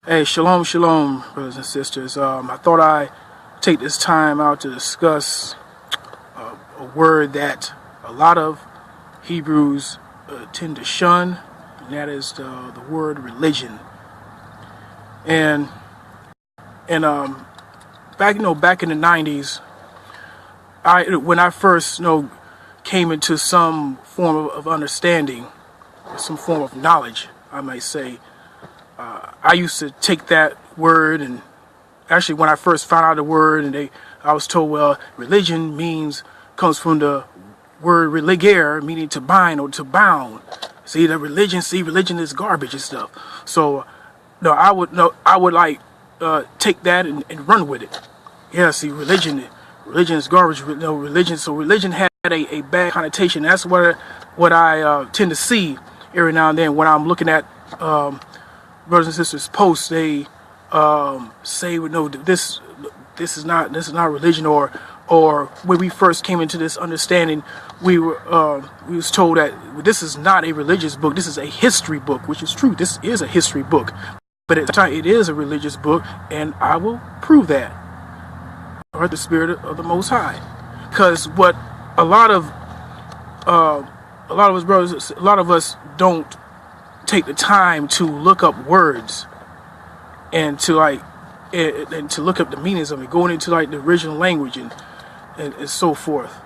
Hey, shalom, shalom, brothers and sisters. I thought I'd take this time out to discuss a word that a lot of Hebrews tend to shun, and that is the word religion. And back in the 90s, when I first came into some form of understanding, some form of knowledge, I might say. I used to take that word, and actually when I first found out the word, and I was told, well, religion comes from the word religare, meaning to bind or to bound. Religion is garbage and stuff. So I would take that and run with it. Yeah, see, religion is garbage. Religion had a bad connotation. That's what I tend to see every now and then when I'm looking at brothers and sisters posts. They say, no, this is not religion, or when we first came into this understanding, we was told that this is not a religious book, this is a history book, which is true. This is a history book, but at the time it is a religious book, and I will prove that, or the Spirit of the Most High. Because what a lot of us brothers, a lot of us don't take the time to look up words and to look up the meanings of it, going into the original language and so forth.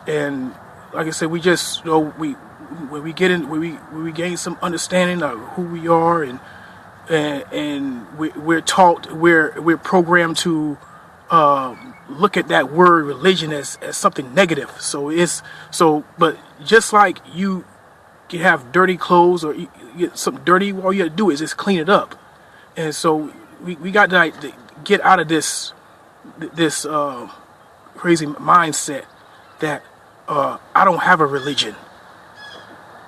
And like I said, we just when we gain some understanding of who we are, and we're taught, we're programmed to look at that word religion as something negative. But just like you can have dirty clothes or you get something dirty, all you have to do is just clean it up. And so we got to get out of this crazy mindset that I don't have a religion.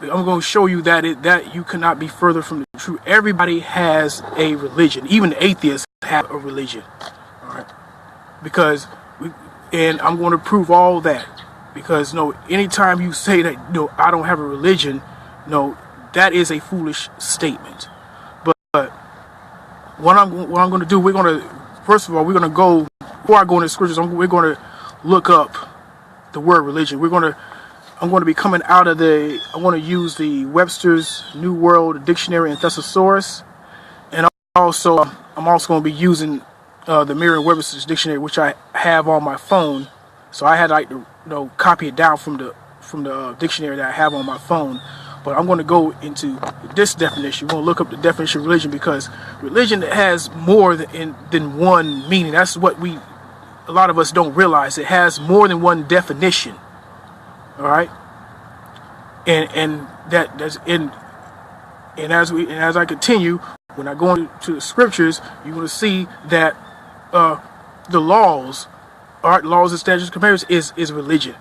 I'm going to show you that you cannot be further from the truth. Everybody has a religion. Even atheists have a religion. All right, and I'm going to prove all that. Because anytime you say that I don't have a religion, that is a foolish statement. But what I'm going to do, first of all, before I go into the scriptures, we're going to look up the word religion. I'm going to be coming out of I want to use the Webster's New World Dictionary and Thesaurus, and I'm also going to be using the Merriam-Webster's Dictionary, which I have on my phone. So I had to copy it down from the dictionary that I have on my phone. But I'm going to go into this definition. We're going to look up the definition of religion, because religion has more than one meaning. That's what a lot of us don't realize. It has more than one definition. All right, and as I continue, when I go into the scriptures, you're going to see that the laws. All right, laws and statutes and commandments is religion.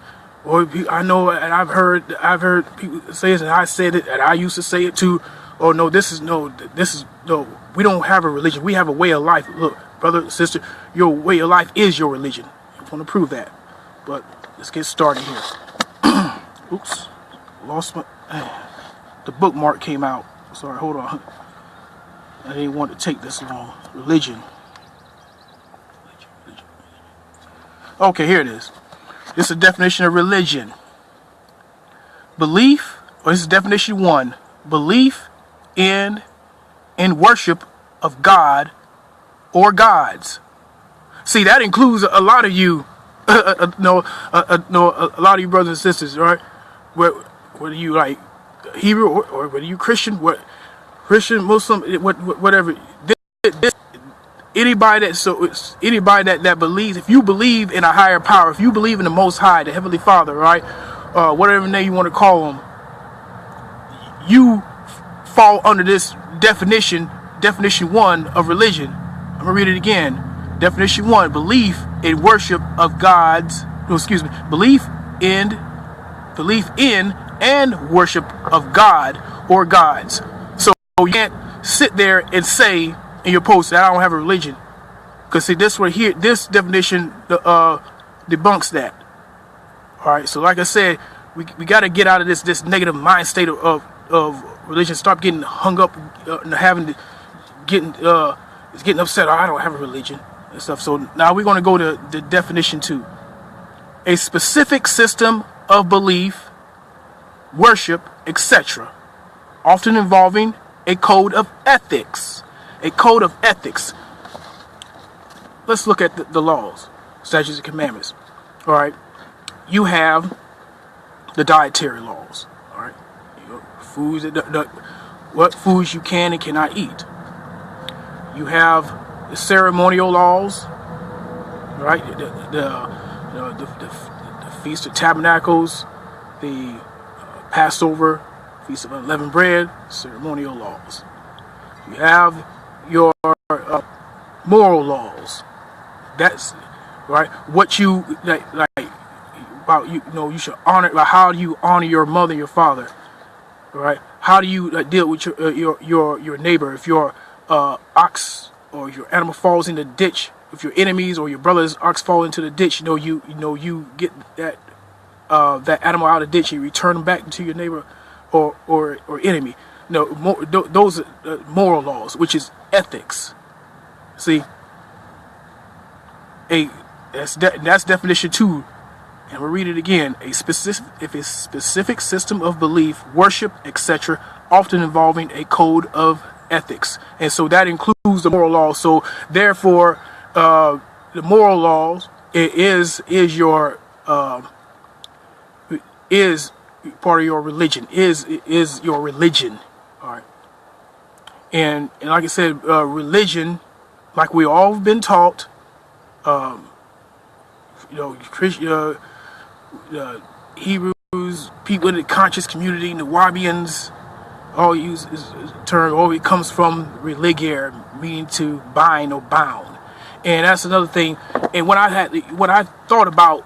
Or I know, and I've heard people say it, and I said it, and I used to say it too. Oh no, we don't have a religion. We have a way of life. Look, brother, sister, your way of life is your religion. I want to prove that. But let's get started here. Oops, lost the bookmark came out. Sorry, hold on. I didn't want to take this long. Religion. Okay, here it is. This is a definition of religion. Belief, or this is definition 1. Belief in worship of God or gods. See, that includes a lot of you, a lot of you brothers and sisters, right? Whether you like Hebrew or whether you Christian, Christian, Muslim, whatever. Anybody that believes, if you believe in a higher power, if you believe in the Most High, the Heavenly Father, right, whatever name you want to call him, you fall under this definition 1 of religion. I'm gonna read it again. Definition 1: belief in worship of gods. Belief in and worship of God or gods. So you can't sit there and say in your post that I don't have a religion, because see, this definition debunks that. All right, so like I said, we got to get out of this negative mind state of religion. Stop getting hung up, getting is getting upset. Oh, I don't have a religion and stuff. So now we're going to go to the definition 2. A specific system of belief, worship, etc., often involving a code of ethics. A code of ethics. Let's look at the laws, statutes, and commandments. All right. You have the dietary laws. All right. Foods, what foods you can and cannot eat. You have the ceremonial laws. Right. The Feast of Tabernacles, the Passover, Feast of Unleavened Bread, ceremonial laws. You have your moral laws. That's right. What you like about you should honor. Like how do you honor your mother, and your father? Right. How do you deal with your neighbor if your ox or your animal falls in the ditch? If your enemies or your brother's ox fall into the ditch, you get that animal out of the ditch, you return them back to your neighbor or enemy. Those are moral laws, which is ethics. See, that's definition 2, and we'll read it again. A specific system of belief, worship, etc., often involving a code of ethics, and so that includes the moral laws. So therefore, the moral laws is part of your religion. Is your religion. All right. And like I said, religion, like we all been taught, Hebrews, people in the conscious community, Nawabians, all use this term. It comes from religare, meaning to bind or bound. And that's another thing. And when I thought about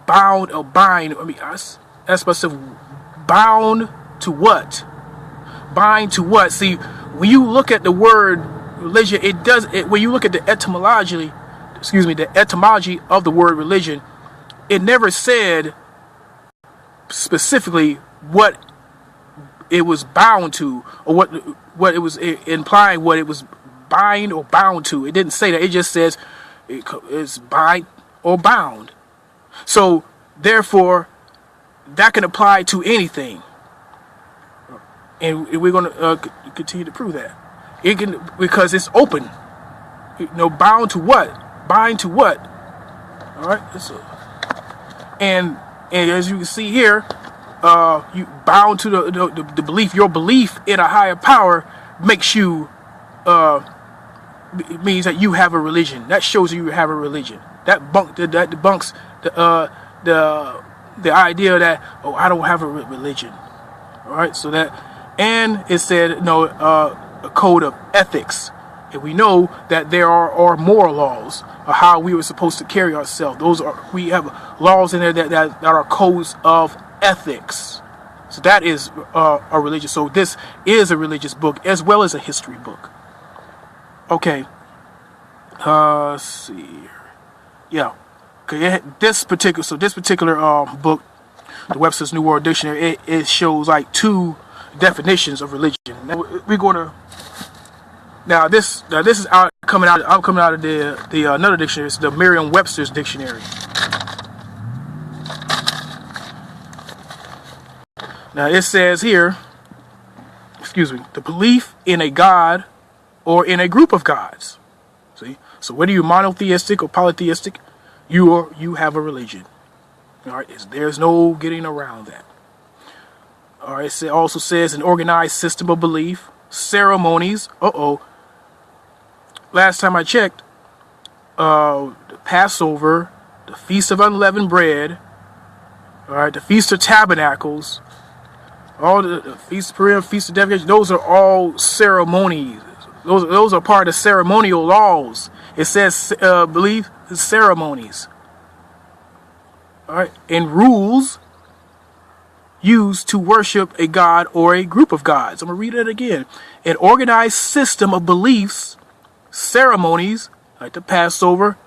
bound or bind, I mean, that's myself. Bound to what? Bind to what? See, when you look at the word religion, when you look at the etymology of the word religion, it never said specifically what it was bound to, or what it was implying, what it was bind or bound to. It didn't say that. It just says it's bind or bound. So therefore, that can apply to anything, and we're going to continue to prove that it can, because it's open. Bound to what? Bind to what? All right. And as you can see here, you bound to the belief. Your belief in a higher power makes you. It means that you have a religion. That shows you have a religion. That debunks the idea that, I don't have a religion. All right, so that, and it said a code of ethics, and we know that there are moral laws of how we were supposed to carry ourselves. We have laws in there that are codes of ethics. So that is a religion. So this is a religious book as well as a history book. Okay. Let's see here. Yeah. Okay. This particular book, the Webster's New World Dictionary, it shows like 2 definitions of religion. Now we're going to. Now this is coming out of the another dictionary. It's the Merriam-Webster's dictionary. Now it says here, the belief in a god or in a group of gods. See? So whether you're monotheistic or polytheistic, you have a religion. All right, there's no getting around that. All right, it also says an organized system of belief, ceremonies. Last time I checked, the Passover, the Feast of Unleavened Bread, all right, the Feast of Tabernacles, all the Feast of Purim, Feast of Dedication, those are all ceremonies. Those are part of ceremonial laws. It says, belief ceremonies. All right, and rules used to worship a god or a group of gods. I'm going to read it again. An organized system of beliefs, ceremonies, like the Passover,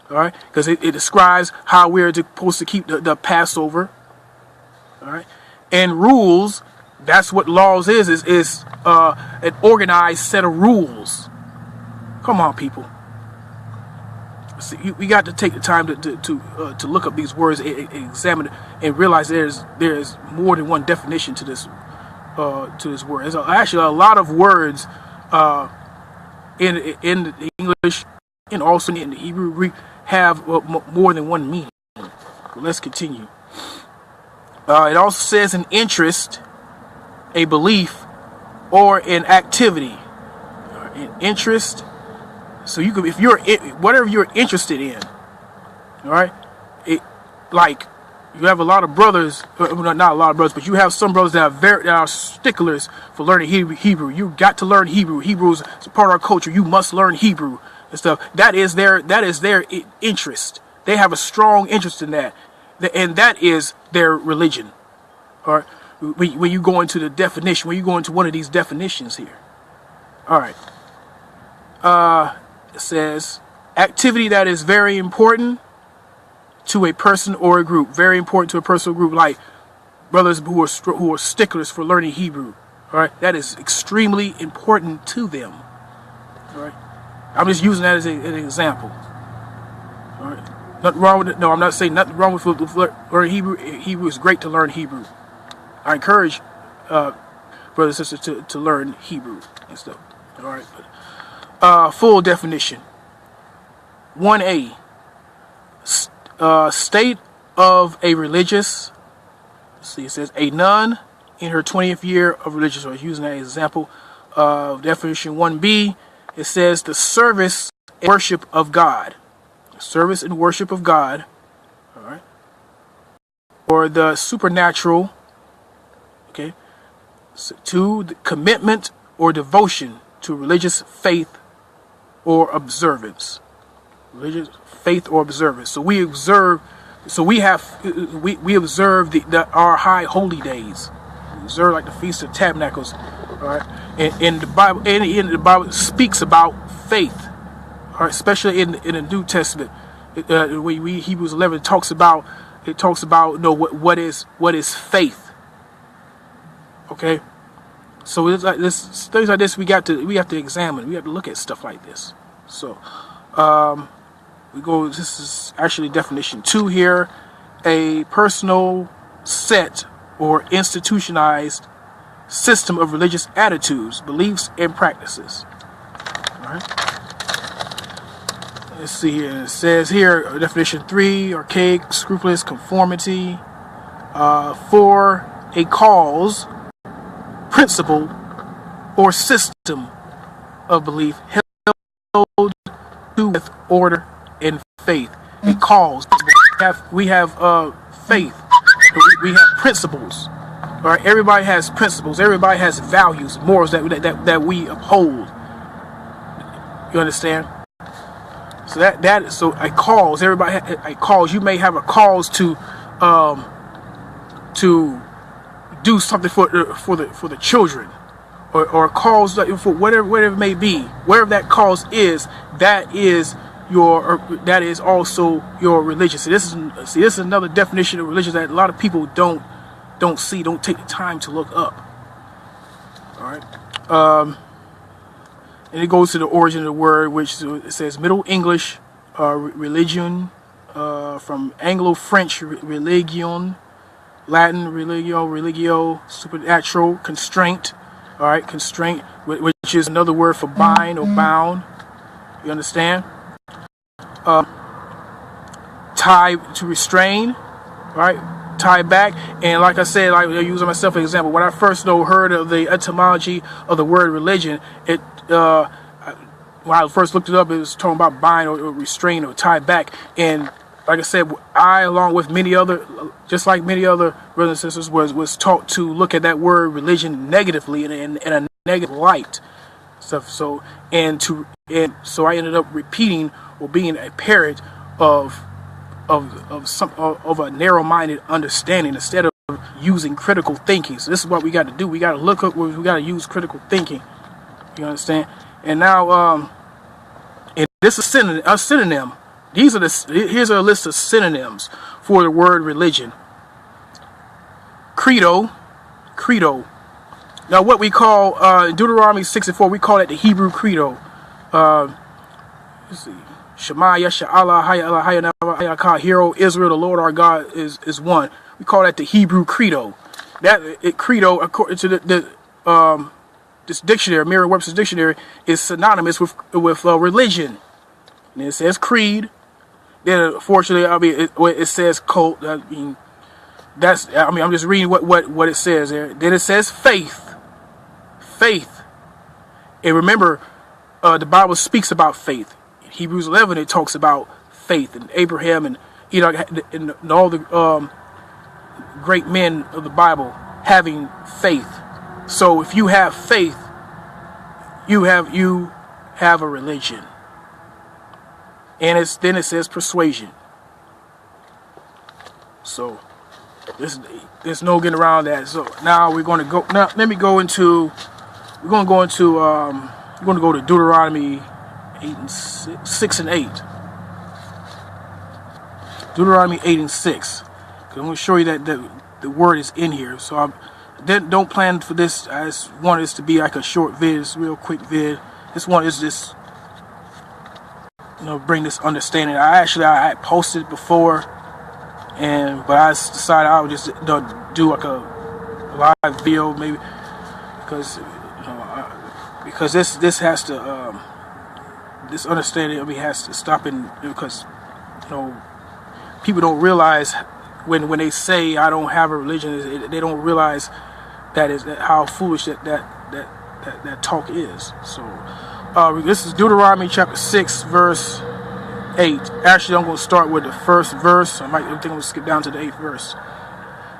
all right, because it describes how we're supposed to keep the Passover, all right, and rules. That's what laws is an organized set of rules. Come on, people. See, we got to take the time to look up these words and examine it and realize there's more than one definition to this word. There's actually a lot of words in the English and also in the Hebrew have more than one meaning. But let's continue. It also says an interest, a belief, or an activity. An interest. So you could, if you're whatever you're interested in, all right. Like you have a lot of brothers, not a lot of brothers, but you have some brothers that are sticklers for learning Hebrew. You got to learn Hebrew. Hebrew is a part of our culture. You must learn Hebrew and stuff. That is their interest. They have a strong interest in that, and that is their religion. All right. When you go into the definition, when you go into one of these definitions here, all right. It says activity that is very important to a person or a group. Very important to a person or group, like brothers who are sticklers for learning Hebrew. All right, that is extremely important to them. All right, I'm just using that as an example. All right, nothing wrong with it. No, I'm not saying nothing wrong with learning Hebrew. Hebrew is great to learn Hebrew. I encourage brothers and sisters to learn Hebrew and stuff. All right. Full definition. 1a. State of a religious. See, it says a nun in her 20th year of religious. So I was using that example. Definition 1b. It says the service and worship of God. Service and worship of God. All right. Or the supernatural. Okay. So, 2. The commitment or devotion to religious faith or observance. Religious faith or observance. So we observe. So we observe our high holy days. We observe like the Feast of Tabernacles. All right, and the Bible speaks about faith. All right, especially in the New Testament. Hebrews 11 talks about what is faith. Okay. So it's like this, things like this we have to examine. We have to look at stuff like this. So we go. This is actually definition 2 here: a personal set or institutionalized system of religious attitudes, beliefs, and practices. All right. Let's see here. It says here definition 3: archaic, scrupulous, conformity. 4: a cause, principle, or system of belief held to with order and faith. A cause. We have faith. We have principles. All right. Everybody has principles. Everybody has values, morals that we uphold. You understand? So so a cause. Everybody a cause. You may have a cause to do something for the children, or a cause for whatever it may be. Wherever that cause is, that is also your religion. See, this is another definition of religion that a lot of people don't take the time to look up. All right. And it goes to the origin of the word, which it says Middle English religion, from Anglo-French religion, Latin religio, supernatural, constraint. All right, constraint, which is another word for bind or bound. You understand? Tie, to restrain. All right, tie back. And like I said, I use myself as an example. When I first heard of the etymology of the word religion, when I first looked it up, it was talking about bind or restrain or tie back. And like I said, I, along with many other brothers and sisters, was taught to look at that word religion negatively in a negative light. Stuff. So I ended up repeating or being a parrot of a narrow-minded understanding instead of using critical thinking. So this is what we got to do. We got to look up. We got to use critical thinking. You understand? And now, and this is a synonym. Here's a list of synonyms for the word religion. Credo. Now, what we call Deuteronomy 6:4, we call it the Hebrew credo. let's see. Shema Yasha Allah Haya Allah Haya Haya Ka. Hear, O Israel, the Lord our God is one. We call that the Hebrew Credo. Credo, according to this dictionary, Merriam-Webster's dictionary, is synonymous with religion. And it says creed. Then, unfortunately, it says cult. I'm just reading what it says there. Then it says faith. Faith. And remember, the Bible speaks about faith. In Hebrews 11, it talks about faith, and Abraham and Enoch and all the great men of the Bible having faith. So if you have faith, you have a religion. And then it says persuasion. So there's no getting around that. So now we're going to go. Now let me go into. We're going to go to Deuteronomy 6 and 8. Deuteronomy 8 and 6. I'm going to show you that the word is in here. So I don't plan for this. I just want this to be like a short vid, it's a real quick vid. This one is just, bring this understanding. I posted it before, but I decided I would just do like a live video maybe, because this has to this understanding has to stop because people don't realize when they say I don't have a religion, they don't realize how foolish that talk is. So this is Deuteronomy chapter 6 verse 8. Actually, I'm going to start with the first verse. I think I'm going to skip down to the 8th verse.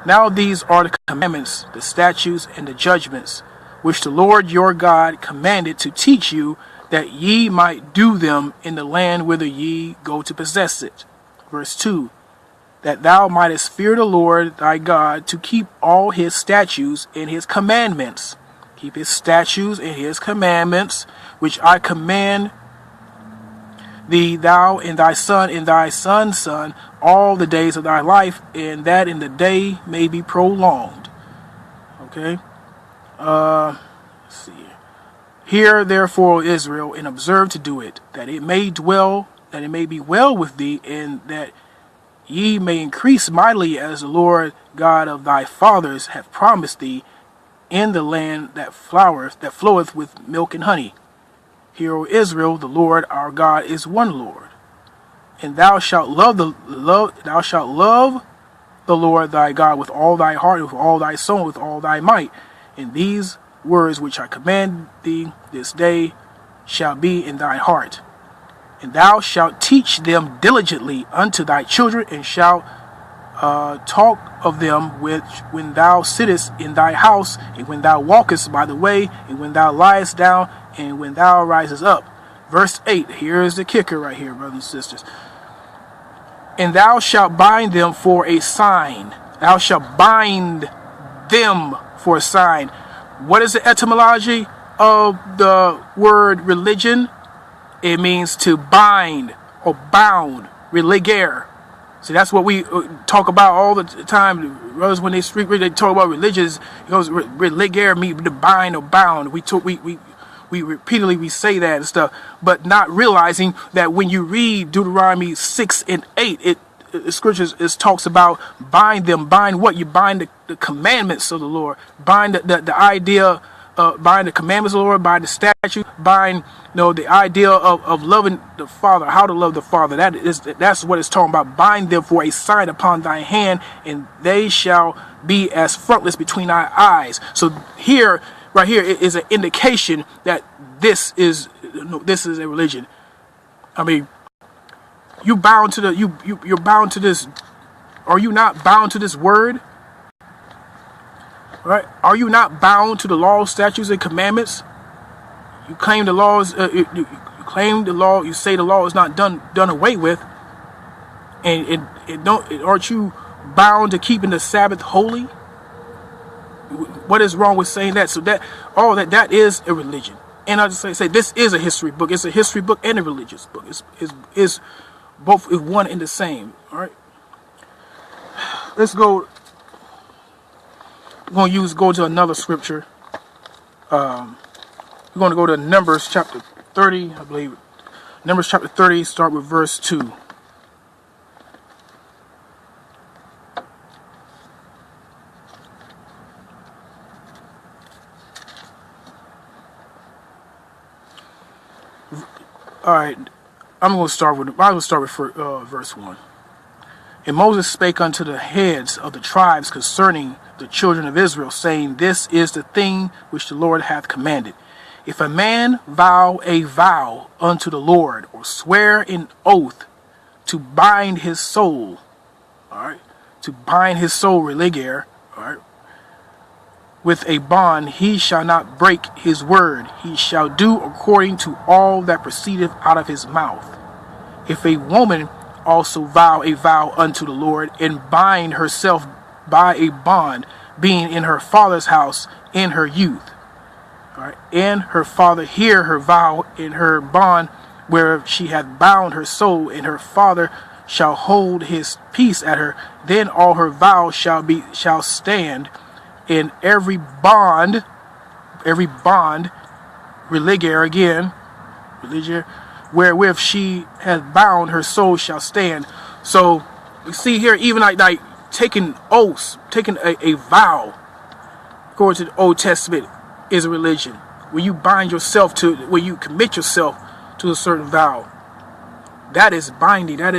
Now these are the commandments, the statutes, and the judgments, which the Lord your God commanded to teach you, that ye might do them in the land whither ye go to possess it. Verse 2. That thou mightest fear the Lord thy God, to keep all his statutes and his commandments. Keep his statutes and his commandments, which I command thee, thou and thy son's son, all the days of thy life, and that in the day may be prolonged. Okay. Let's see. Hear therefore, O Israel, and observe to do it, that it may be well with thee, and that ye may increase mightily, as the Lord God of thy fathers hath promised thee, in the land that floweth with milk and honey. Hear, O Israel, the Lord our God is one Lord. And thou shalt love the Lord thy God with all thy heart, with all thy soul, with all thy might. And these words which I command thee this day shall be in thy heart. And thou shalt teach them diligently unto thy children, and shalt talk of them when thou sittest in thy house, and when thou walkest by the way, and when thou liest down, and when thou risest up. Verse 8, here is the kicker right here, brothers and sisters. And thou shalt bind them for a sign. Thou shalt bind them for a sign. What is the etymology of the word religion? It means to bind or bound, religare. See, that's what we talk about all the time. Brothers, when they talk about religions, it goes religare means to bind or bound. We repeatedly say that and stuff, but not realizing that when you read Deuteronomy 6 and 8, the scriptures talks about bind them. Bind what? You bind the commandments of the Lord. Bind the idea. Bind the commandments of the Lord. Bind the statute. Bind the idea of loving the Father. How to love the Father. That's what it's talking about. Bind them for a sign upon thy hand, and they shall be as frontlets between thy eyes. So right here is an indication that this is a religion. I mean, you're bound to this. Are you not bound to this word? Right? Are you not bound to the law, statutes, and commandments? You claim the laws. You claim the law. You say the law is not done away with, and aren't you bound to keeping the Sabbath holy? What is wrong with saying that? So that is a religion. And I just say this is a history book. It's a history book and a religious book. It's both is one and the same. All right. Let's go. We're going to go to another scripture. We're going to go to Numbers chapter 30, I believe. Numbers chapter 30, start with verse 2. All right, I'm going to start with verse 1. And Moses spake unto the heads of the tribes concerning the children of Israel, saying, This is the thing which the Lord hath commanded. If a man vow a vow unto the Lord, or swear an oath to bind his soul, all right, to bind his soul, religare, all right, with a bond, he shall not break his word. He shall do according to all that proceedeth out of his mouth. If a woman also vow a vow unto the Lord, and bind herself by a bond, being in her father's house in her youth, all right, and her father hear her vow in her bond, where she hath bound her soul, and her father shall hold his peace at her, then all her vows shall stand. In every bond, religare again, religare, wherewith she hath bound her soul shall stand. So we see here, even like taking oaths, taking a vow, according to the Old Testament, is a religion. When you bind yourself to, when you commit yourself to a certain vow, that is binding. That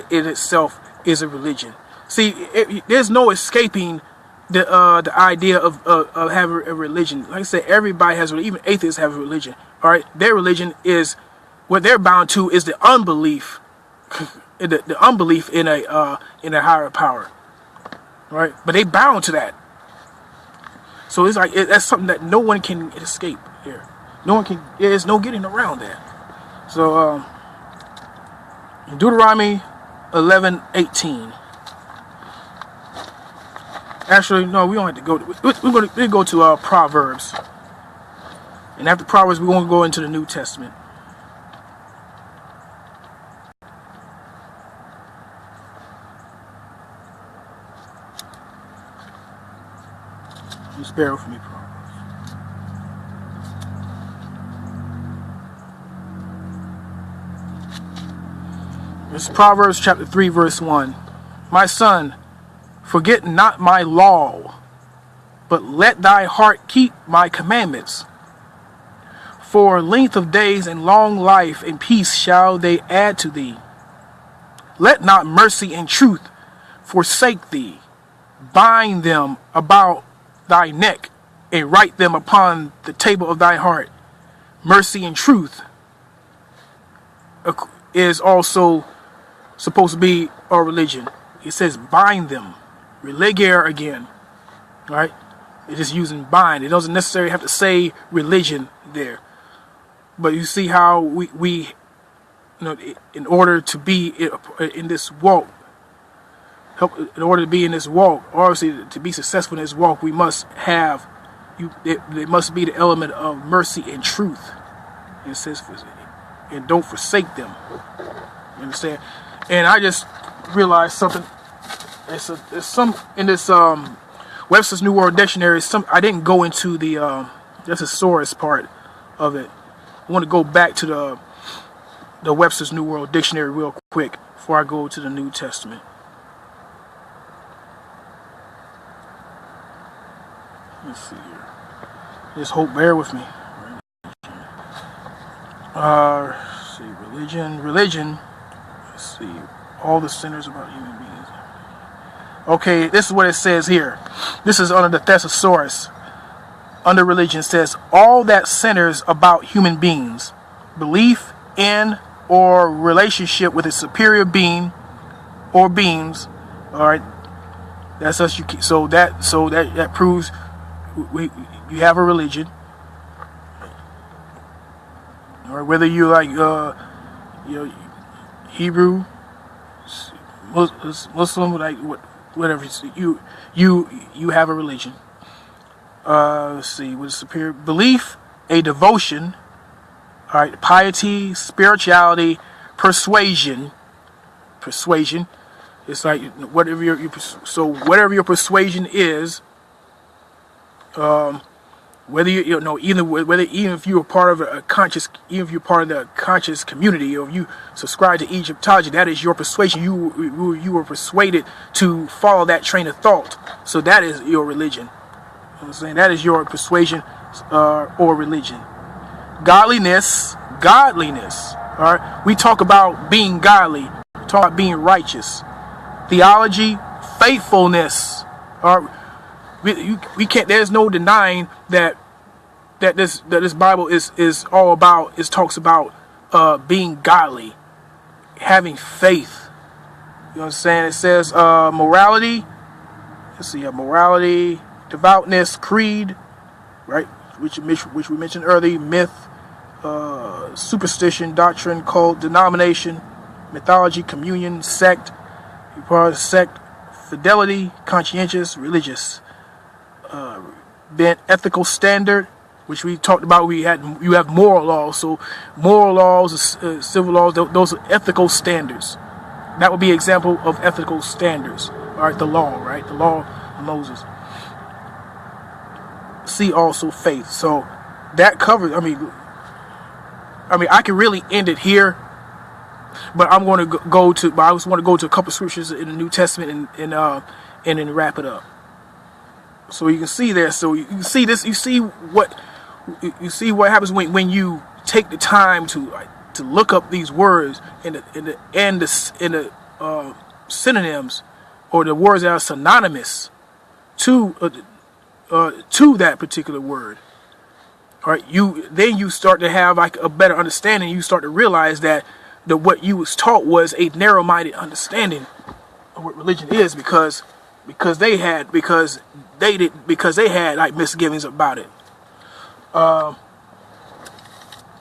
in itself is a religion. See, there's no escaping the idea of having a religion. Like I said, everybody has, even atheists have a religion. All right, their religion is, what they're bound to is the unbelief, the unbelief in a higher power. Right, but they bound to that. So it's like that's something that no one can escape here. No one can. There's no getting around that. So Deuteronomy 11:18. Actually, no, we don't have to go. We're going to go to Proverbs, and after Proverbs, we're going to go into the New Testament. Just bear with me, Proverbs. This is Proverbs chapter 3, verse 1. My son, forget not my law, but let thy heart keep my commandments. For length of days and long life and peace shall they add to thee. Let not mercy and truth forsake thee. Bind them about thy neck, and write them upon the table of thy heart. Mercy and truth is also supposed to be our religion. It says bind them. Religare again. Right? It's just using bind. It doesn't necessarily have to say religion there. But you see how we in order to be in this walk, in order to be in this walk, obviously to be successful in this walk, we must have, there must be the element of mercy and truth. It says, and don't forsake them. You understand? And I just realized something. There's some in this Webster's New World Dictionary. I didn't go into the thesaurus part of it. I want to go back to the Webster's New World Dictionary real quick before I go to the New Testament. Let's see here. Just hope, bear with me. Let's see, religion. Let's see, all the sinners about human beings. Okay, this is what it says here. This is under the thesaurus. Under religion, it says all that centers about human beings, belief in or relationship with a superior being or beings. All right, that's us. So that proves you have a religion. Or whether you like Hebrew, Muslim, like whatever, you have a religion. Let's see, what is superior belief, a devotion, all right, piety, spirituality, persuasion. It's like whatever your persuasion is, Whether you know, even if you're part of a conscious, even if you're part of the conscious community, or you subscribe to Egyptology, that is your persuasion. You were persuaded to follow that train of thought. So that is your religion. You know what I'm saying? That is your persuasion or religion. Godliness. All right. We talk about being godly. We talk about being righteous. Theology, faithfulness. All right. We can't. There's no denying that this Bible is all about. It talks about being godly, having faith. You know what I'm saying? It says morality. Let's see, morality, devoutness, creed, right? Which we mentioned earlier. Myth, superstition, doctrine, cult, denomination, mythology, communion, sect, fidelity, conscientious, religious. Then ethical standard, which we talked about. You have moral laws. So moral laws, civil laws, those are ethical standards. That would be an example of ethical standards. All right, the law, right? The law of Moses. See also faith. So that covers. I mean, I can really end it here, but I'm going to go to. But I just want to go to a couple of scriptures in the New Testament and then wrap it up. So you can see there. So you see this. You see what happens when you take the time to look up these words in the synonyms, or the words that are synonymous to that particular word. All right. Then you start to have like a better understanding. You start to realize that what you was taught was a narrow-minded understanding of what religion is, because they had like misgivings about it.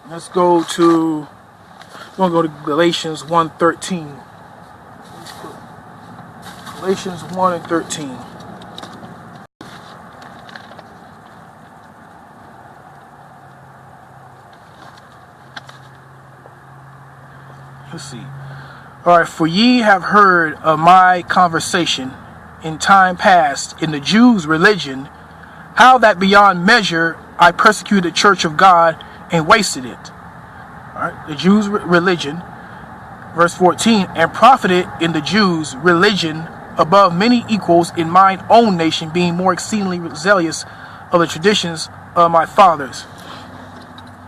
Let's go to. We're going to go to Galatians 1:13. Galatians 1:13. Let's see. All right. For ye have heard of my conversation in time past in the Jews' religion, how that beyond measure I persecuted the church of God and wasted it. All right, the Jews' religion, verse 14, and profited in the Jews' religion above many equals in mine own nation, being more exceedingly zealous of the traditions of my fathers.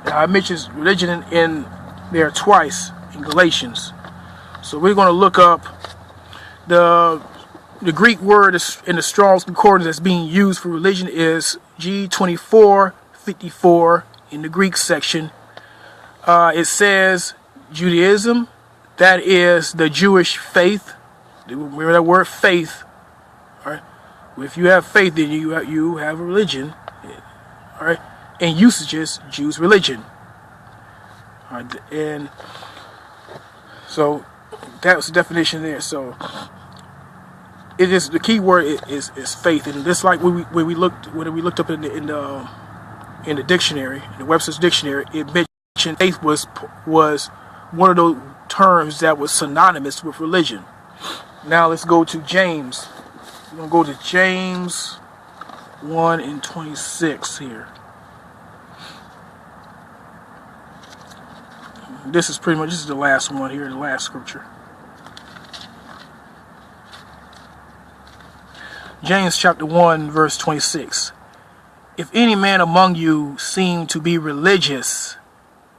Now, I mentioned religion in there twice in Galatians. So we're going to look up the Greek word in the Strong's Concordance that's being used for religion is G2454 in the Greek section. It says Judaism, that is the Jewish faith. Remember that word faith. All right. If you have faith, then you have a religion. All right. And usages, Jews' religion. All right. And so that was the definition there. So it is, the key word is faith, and just like when we looked up in the dictionary, in the Webster's dictionary, it mentioned faith was one of those terms that was synonymous with religion. Now let's go to James. We're going to go to James 1:26 here. This is the last one here, the last scripture. James chapter 1 verse 26. If any man among you seem to be religious,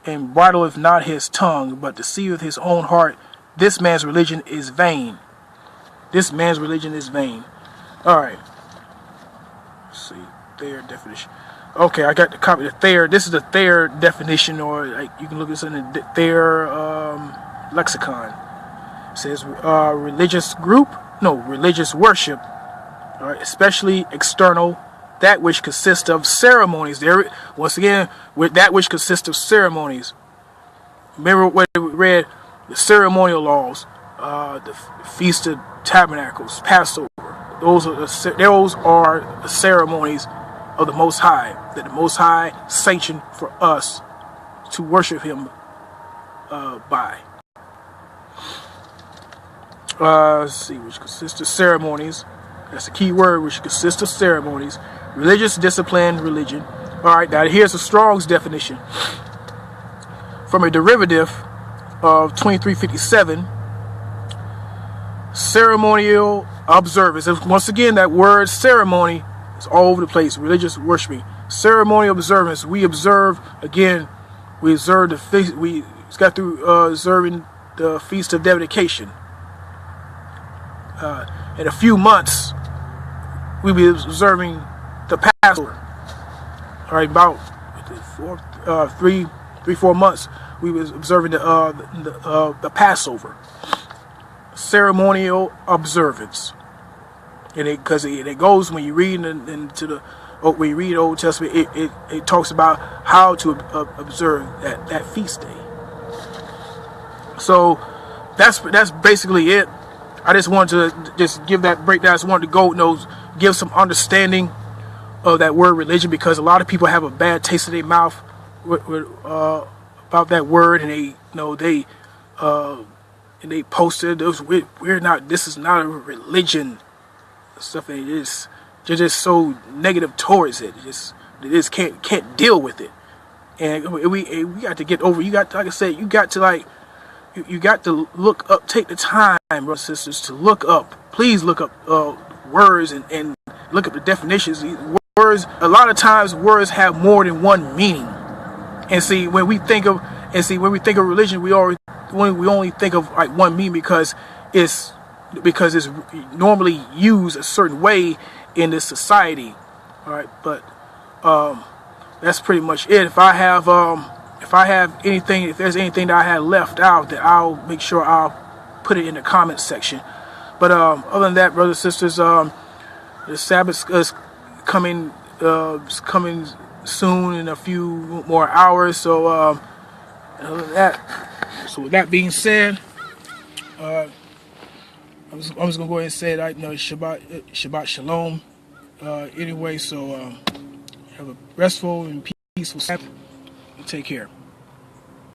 and bridleth not his tongue, but deceiveth his own heart, this man's religion is vain. This man's religion is vain. All right. Let's see. Thayer definition. Okay, I got the copy of the Thayer. This is the Thayer definition, or like you can look at this in the Thayer lexicon. It says religious worship, all right, especially external, that which consists of ceremonies. There, once again, with that which consists of ceremonies. Remember what we read, the ceremonial laws, the Feast of Tabernacles, Passover. Those are the ceremonies of the Most High, that the Most High sanctioned for us to worship Him by. Let's see, which consists of ceremonies. That's the key word, which consists of ceremonies. Religious discipline, religion. All right, now here's a Strong's definition. From a derivative of 2357, ceremonial observance. And once again, that word ceremony is all over the place. Religious worshiping. Ceremonial observance. We observe, again, we observe the feast. We got through observing the Feast of Dedication. In a few months, we'll be observing the Passover. All right, about 4 months, we was observing the Passover. Ceremonial observance, and because it goes when you read into the when you read Old Testament, it talks about how to observe that feast day. So that's basically it. I just wanted to just give that breakdown. I just wanted to give some understanding of that word religion, because a lot of people have a bad taste in their mouth about that word, and they posted those. We're not. This is not a religion. Stuff, and they're just so negative towards it. They just can't deal with it. And we got to get over. You got, like I said, you got to look up. Take the time, brothers and sisters, to look up. Please look up words and look up the definitions. Words. A lot of times, words have more than one meaning. And see, when we think of religion, we only think of like one meaning because it's normally used a certain way in this society. All right, but that's pretty much it. If there's anything that I had left out, then I'll make sure I'll put it in the comments section. But other than that, brothers and sisters, the Sabbath is coming soon in a few more hours. So other than that, with that being said, I'm just gonna go ahead and say that, Shabbat Shalom. Anyway, so have a restful and peaceful Sabbath. Take care.